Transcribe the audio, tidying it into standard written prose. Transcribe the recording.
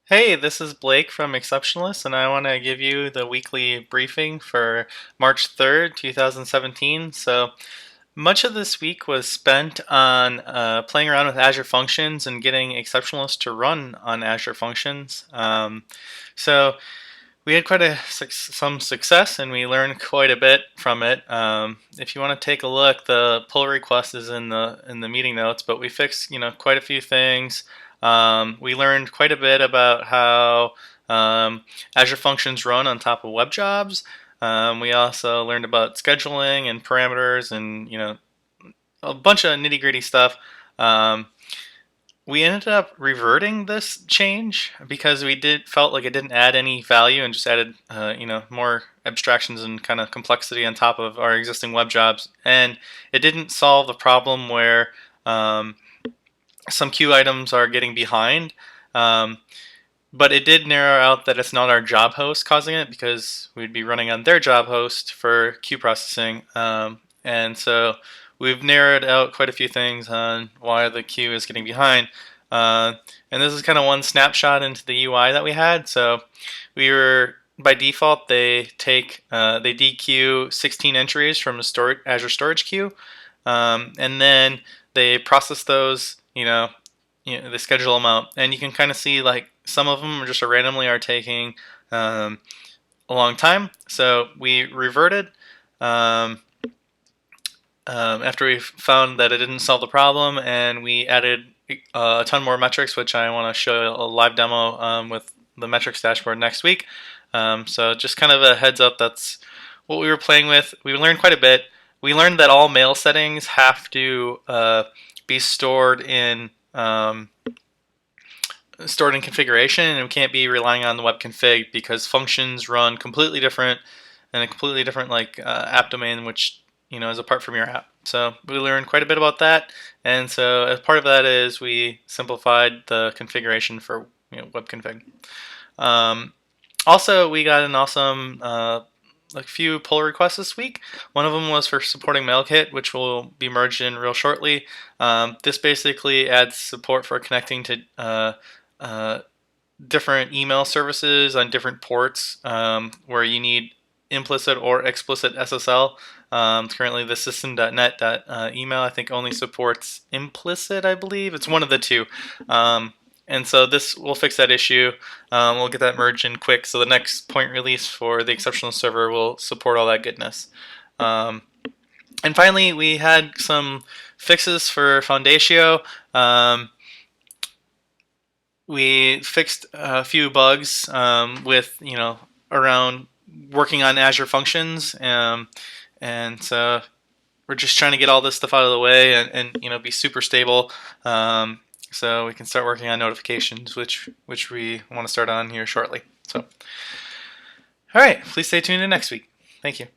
Hey, this is Blake from Exceptionless, and I want to give you the weekly briefing for March 3rd, 2017. So, much of this week was spent on playing around with Azure Functions and getting Exceptionless to run on Azure Functions. So, we had some success, and we learned quite a bit from it. If you want to take a look, the pull request is in the meeting notes, but we fixed quite a few things. We learned quite a bit about how Azure Functions run on top of web jobs. We also learned about scheduling and parameters, and a bunch of nitty gritty stuff. Um, we ended up reverting this change because we did felt like it didn't add any value and just added more abstractions and kind of complexity on top of our existing web jobs, and it didn't solve the problem where some queue items are getting behind. um, but it did narrow out that it's not our job host causing it, because we'd be running on their job host for queue processing. And so we've narrowed out quite a few things on why the queue is getting behind. Uh, and this is kind of one snapshot into the UI that we had. So we were, by default, they dequeue 16 entries from the Azure storage queue, and then they process those. They schedule them out, and you can kind of see like some of them just randomly are taking a long time. So we reverted um, after we found that it didn't solve the problem, and we added a ton more metrics, which I want to show a live demo with the metrics dashboard next week. So just kind of a heads up, that's what we were playing with. We learned quite a bit. We learned that all mail settings have to be stored in configuration, and we can't be relying on the web config because functions run completely different and a completely different app domain, which is apart from your app. So we learned quite a bit about that, and so as part of that is we simplified the configuration for web config. Also, we got an awesome few pull requests this week. One of them was for supporting MailKit, which will be merged in real shortly. This basically adds support for connecting to uh, different email services on different ports where you need implicit or explicit SSL. Currently, the system.net email I think only supports implicit. I believe it's one of the two. And so this will fix that issue. We'll get that merged in quick, so the next point release for the exceptional server will support all that goodness. And finally, we had some fixes for Foundatio. We fixed a few bugs with around working on Azure Functions, and so we're just trying to get all this stuff out of the way and be super stable, so we can start working on notifications, which we want to start on here shortly. So, all right, please stay tuned in next week. Thank you.